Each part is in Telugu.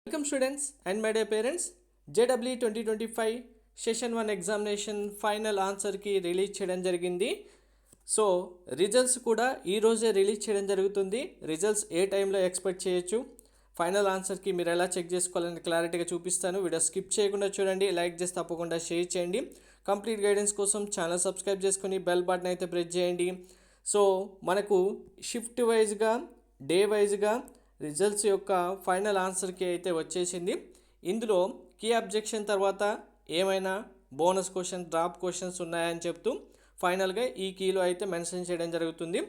Welcome students and my dear parents. JW 2025 session 1 examination final ఆన్సర్కి రిలీజ్ చేయడం జరిగింది. సో రిజల్ట్స్ కూడా ఈరోజే రిలీజ్ చేయడం జరుగుతుంది. రిజల్ట్స్ ఏ టైంలో ఎక్స్పెక్ట్ చేయొచ్చు, ఫైనల్ ఆన్సర్కి మీరు ఎలా చెక్ చేసుకోవాలని క్లారిటీగా చూపిస్తాను. వీడియో స్కిప్ చేయకుండా చూడండి, లైక్ చేసి తప్పకుండా షేర్ చేయండి. కంప్లీట్ గైడెన్స్ కోసం ఛానల్ సబ్స్క్రైబ్ చేసుకొని బెల్ బటన్ అయితే ప్రెస్ చేయండి. సో మనకు షిఫ్ట్ వైజ్గా డే వైజ్గా రిజల్ట్స్ యొక్క ఫైనల్ ఆన్సర్కి అయితే వచ్చేసింది. ఇందులో కీ అబ్జెక్షన్ తర్వాత ఏమైనా బోనస్ క్వశ్చన్, డ్రాప్ క్వశ్చన్స్ ఉన్నాయని చెప్తూ ఫైనల్గా ఈ కీలో అయితే మెన్షన్ చేయడం జరుగుతుంది.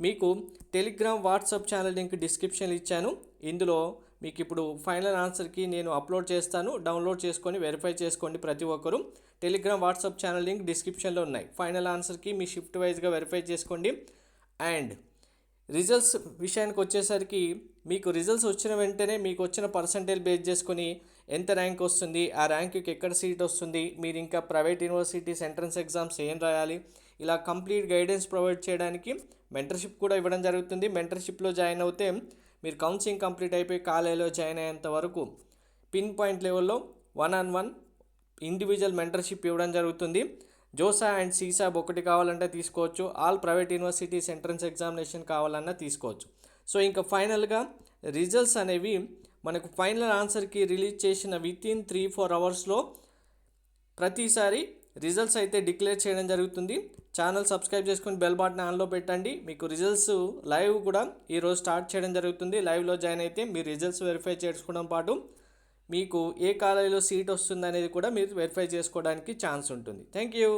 మీకు టెలిగ్రామ్, వాట్సాప్ ఛానల్ లింక్ డిస్క్రిప్షన్లో ఇచ్చాను. ఇందులో మీకు ఇప్పుడు ఫైనల్ ఆన్సర్కి నేను అప్లోడ్ చేస్తాను. డౌన్లోడ్ చేసుకొని వెరిఫై చేసుకోండి ప్రతి ఒక్కరు. టెలిగ్రామ్, వాట్సాప్ ఛానల్ లింక్ డిస్క్రిప్షన్లో ఉన్నాయి. ఫైనల్ ఆన్సర్కి మీ షిఫ్ట్ వైజ్గా వెరిఫై చేసుకోండి. అండ్ రిజల్ట్స్ విషయానికి వచ్చేసరికి మీకు రిజల్ట్స్ వచ్చిన వెంటనే మీకు వచ్చిన పర్సంటేజ్ బేస్ చేసుకొని ఎంత ర్యాంక్ వస్తుంది, ఆ ర్యాంక్కి ఎక్కడ సీట్ వస్తుంది, మీరు ఇంకా ప్రైవేట్ యూనివర్సిటీస్ ఎంట్రన్స్ ఎగ్జామ్స్ ఏం రాయాలి, ఇలా కంప్లీట్ గైడెన్స్ ప్రొవైడ్ చేయడానికి మెంటర్షిప్ కూడా ఇవ్వడం జరుగుతుంది. మెంటర్షిప్లో జాయిన్ అవుతే మీరు కౌన్సిలింగ్ కంప్లీట్ అయిపోయి కాలేజీలో జాయిన్ అయ్యేంత వరకు పిన్ పాయింట్ లెవెల్లో 1-on-1 ఇండివిజువల్ మెంటర్షిప్ ఇవ్వడం జరుగుతుంది. జోసా అండ్ సీసాబ్ ఒకటి కావాలంటే తీసుకోవచ్చు. All private universities entrance examination కావాలన్నా తీసుకోవచ్చు. సో ఇంకా ఫైనల్గా రిజల్ట్స్ అనేవి మనకు ఫైనల్ ఆన్సర్కి రిలీజ్ చేసిన వితిన్ 3-4 అవర్స్లో ప్రతిసారి రిజల్ట్స్ అయితే డిక్లేర్ చేయడం జరుగుతుంది. ఛానల్ సబ్స్క్రైబ్ చేసుకొని బెల్ బటన్ ఆన్లో పెట్టండి. మీకు రిజల్ట్స్ లైవ్ కూడా ఈరోజు స్టార్ట్ చేయడం జరుగుతుంది. లైవ్లో జాయిన్ అయితే మీరు రిజల్ట్స్ వెరిఫై చేసుకోవడం పాటు మీకు ఏ కాలేజీలో సీట్ వస్తుంది అనేది కూడా మీరు వెరిఫై చేసుకోవడానికి ఛాన్స్ ఉంటుంది. Thank you.